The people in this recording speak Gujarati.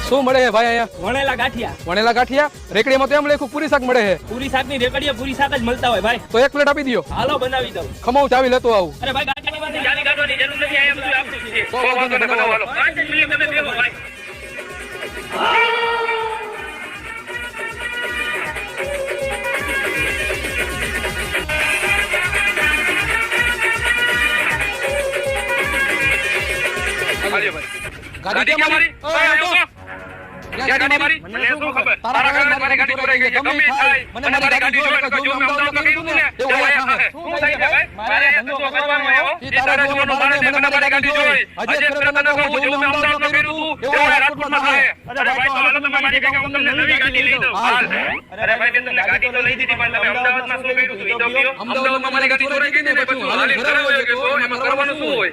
શું મળે છે ભાઈ અહીંયા? વણેલા ગાંઠિયા. વણેલા ગાંઠિયા? રેકડીમાં તો એમ લખ્યું પૂરી શાક મળે છે. પૂરી શાક ની રેકડીએ પૂરી શાક જ મળતા હોય ભાઈ. તો એક પ્લેટ આપી દો. હાલો બનાવી દઉં. ખમો ચાવી લેતો આવું. અરે ભાઈ ગાંઠિયાની જારી કાઢવાની જરૂર નથી, અહીંયા બધું આપતું જ છે. તો વાંધો નહીં, બનાવો. 5 જ મિનિટ તમે બેહો ભાઈ. ગાડી ક્યાં મારી? ગાડી મારી? મને શું ખબર? તારા કારણે મારી ગાડી ચોરાઈ ગઈ. ગમે થાય. મને મારી ગાડી જોઈ જો મેં અમદાવાદ કર્યું ને એવું થાય. શું થાય છે ભાઈ? મારે ધંધો કરવાનો આવ્યો. એ તારા જોવાનો મારે મને મારી ગાડી જોઈ. આજે ખરેખર તને કહું જો મેં અમદાવાદ કર્યું એવું આ રાજકોટમાં થાય. અરે ભાઈ તો હાલો તમે મારી જગ્યાએ તમને નવી ગાડી લઈ દઉં. અરે ભાઈ મેં તમને ગાડી તો લઈ દીધી પણ તમે અમદાવાદમાં શું કર્યું તું? ઈ તો કહો. અમદાવાદમાં મારી ગાડી ચોરાઈ ગઈ ને પછી હાલ ઘરે આવ્યો કે તો એમાં કરવાનું શું હોય?